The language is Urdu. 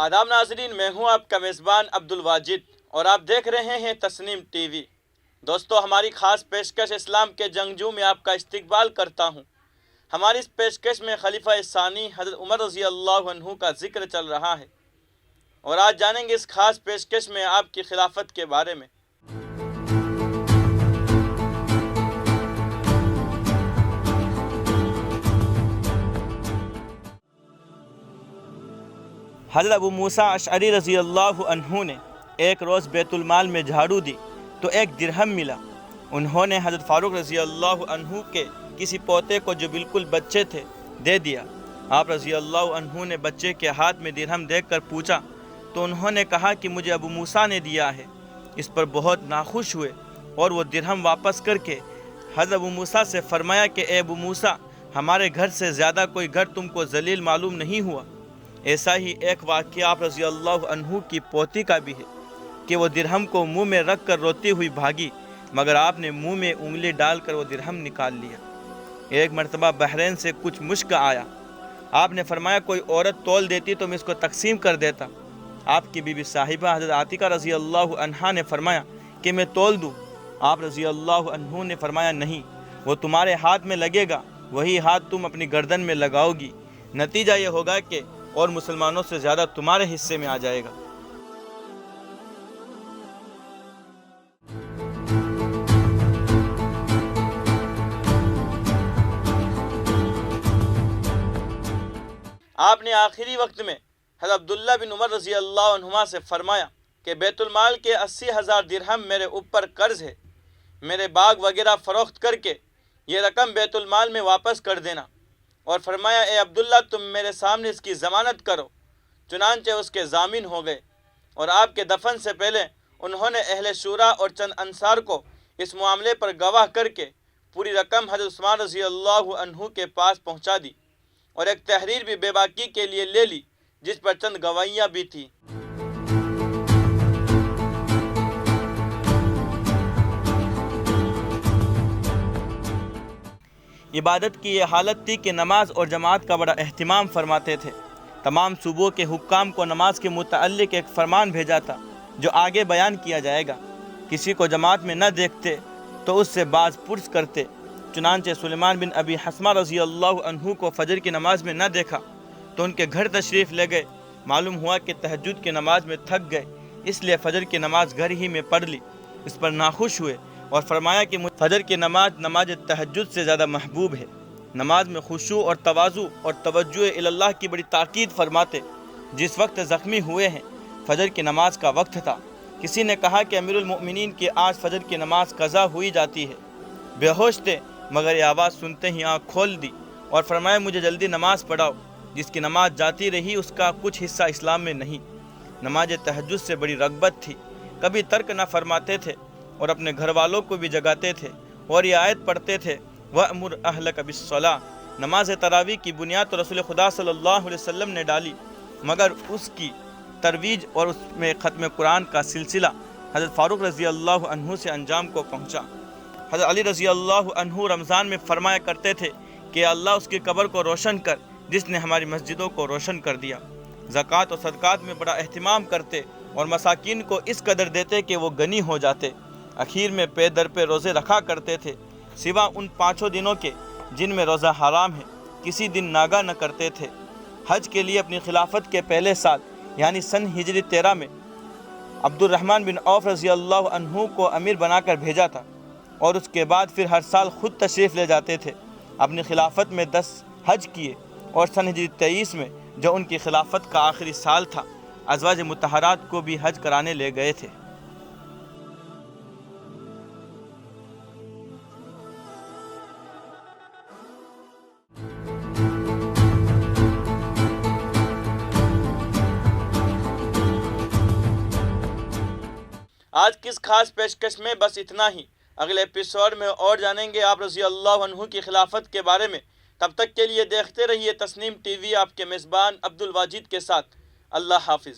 آداب ناظرین، میں ہوں آپ کا میزبان عبدالواجد اور آپ دیکھ رہے ہیں تسنیم ٹی وی۔ دوستو، ہماری خاص پیشکش اسلام کے جنگجو میں آپ کا استقبال کرتا ہوں۔ ہماری اس پیشکش میں خلیفہ ثانی حضرت عمر رضی اللہ عنہ کا ذکر چل رہا ہے، اور آج جانیں گے اس خاص پیشکش میں آپ کی خلافت کے بارے میں۔ حضرت ابو موسیٰ اشعری رضی اللہ عنہ نے ایک روز بیت المال میں جھاڑو دی تو ایک درہم ملا۔ انہوں نے حضرت فاروق رضی اللہ عنہ کے کسی پوتے کو جو بالکل بچے تھے دے دیا۔ آپ رضی اللہ عنہ نے بچے کے ہاتھ میں درہم دیکھ کر پوچھا تو انہوں نے کہا کہ مجھے ابو موسیٰ نے دیا ہے۔ اس پر بہت ناخوش ہوئے اور وہ درہم واپس کر کے حضرت ابو موسیٰ سے فرمایا کہ اے ابو موسیٰ، ہمارے گھر سے زیادہ کوئی گھر تم کو ذلیل معلوم نہیں ہوا۔ ایسا ہی ایک واقعہ آپ رضی اللہ عنہ کی پوتی کا بھی ہے کہ وہ درہم کو منہ میں رکھ کر روتی ہوئی بھاگی، مگر آپ نے منہ میں انگلی ڈال کر وہ درہم نکال لیا۔ ایک مرتبہ بحرین سے کچھ مشک آیا۔ آپ نے فرمایا کوئی عورت تول دیتی تو میں اس کو تقسیم کر دیتا۔ آپ کی بی بی صاحبہ حضرت عاتقہ رضی اللہ عنہا نے فرمایا کہ میں تول دوں۔ آپ رضی اللہ عنہ نے فرمایا نہیں، وہ تمہارے ہاتھ میں لگے گا، وہی ہاتھ تم اپنی گردن میں لگاؤ گی، نتیجہ یہ ہوگا کہ اور مسلمانوں سے زیادہ تمہارے حصے میں آ جائے گا۔ آپ نے آخری وقت میں حضرت عبداللہ بن عمر رضی اللہ عنہما سے فرمایا کہ بیت المال کے 80,000 درہم میرے اوپر قرض ہے، میرے باغ وغیرہ فروخت کر کے یہ رقم بیت المال میں واپس کر دینا، اور فرمایا اے عبداللہ تم میرے سامنے اس کی ضمانت کرو۔ چنانچہ اس کے ضامن ہو گئے، اور آپ کے دفن سے پہلے انہوں نے اہل شورا اور چند انصار کو اس معاملے پر گواہ کر کے پوری رقم حضرت عثمان رضی اللہ عنہ کے پاس پہنچا دی، اور ایک تحریر بھی بے باکی کے لیے لے لی جس پر چند گواہیاں بھی تھیں۔ عبادت کی یہ حالت تھی کہ نماز اور جماعت کا بڑا اہتمام فرماتے تھے۔ تمام صوبوں کے حکام کو نماز کے متعلق ایک فرمان بھیجا تھا جو آگے بیان کیا جائے گا۔ کسی کو جماعت میں نہ دیکھتے تو اس سے باز پرس کرتے۔ چنانچہ سلیمان بن ابی حسمہ رضی اللہ عنہ کو فجر کی نماز میں نہ دیکھا تو ان کے گھر تشریف لے گئے۔ معلوم ہوا کہ تہجد کی نماز میں تھک گئے، اس لیے فجر کی نماز گھر ہی میں پڑھ لی۔ اس پر ناخوش ہوئے اور فرمایا کہ فجر کی نماز تہجد سے زیادہ محبوب ہے۔ نماز میں خشوع اور تواضع اور توجہ اللہ کی بڑی تاکید فرماتے۔ جس وقت زخمی ہوئے ہیں فجر کی نماز کا وقت تھا۔ کسی نے کہا کہ امیر المؤمنین کی آج فجر کی نماز قضا ہوئی جاتی ہے۔ بے ہوش تھے مگر یہ آواز سنتے ہی آنکھ کھول دی اور فرمایا مجھے جلدی نماز پڑھاؤ۔ جس کی نماز جاتی رہی اس کا کچھ حصہ اسلام میں نہیں۔ نماز تہجد سے بڑی رغبت تھی، کبھی ترک نہ فرماتے تھے اور اپنے گھر والوں کو بھی جگاتے تھے، اور یہ آیت پڑھتے تھے وَأْمُرْ أَهْلَكَ بِالصَّلَاةِ۔ نماز تراویح کی بنیاد تو رسول خدا صلی اللہ علیہ وسلم نے ڈالی، مگر اس کی ترویج اور اس میں ختم قرآن کا سلسلہ حضرت فاروق رضی اللہ عنہ سے انجام کو پہنچا۔ حضرت علی رضی اللہ عنہ رمضان میں فرمایا کرتے تھے کہ اللہ اس کی قبر کو روشن کر جس نے ہماری مسجدوں کو روشن کر دیا۔ زکوٰۃ و صدقات میں بڑا اہتمام کرتے اور مساکین کو اس قدر دیتے کہ وہ غنی ہو جاتے۔ اخیر میں پے در پہ روزے رکھا کرتے تھے، سوا ان 5 دنوں کے جن میں روزہ حرام ہے، کسی دن ناگا نہ کرتے تھے۔ حج کے لیے اپنی خلافت کے پہلے سال یعنی سن ہجری 13 میں عبد الرحمن بن عوف رضی اللہ عنہ کو امیر بنا کر بھیجا تھا، اور اس کے بعد پھر ہر سال خود تشریف لے جاتے تھے۔ اپنی خلافت میں 10 حج کیے، اور سن ہجری 23 میں جو ان کی خلافت کا آخری سال تھا، ازواج مطہرات کو بھی حج کرانے لے گئے تھے۔ آج کس خاص پیشکش میں بس اتنا ہی۔ اگلے ایپیسوڈ میں اور جانیں گے آپ رضی اللہ عنہ کی خلافت کے بارے میں۔ تب تک کے لیے دیکھتے رہیے تسنیم ٹی وی، آپ کے میزبان عبدالواجد کے ساتھ۔ اللہ حافظ۔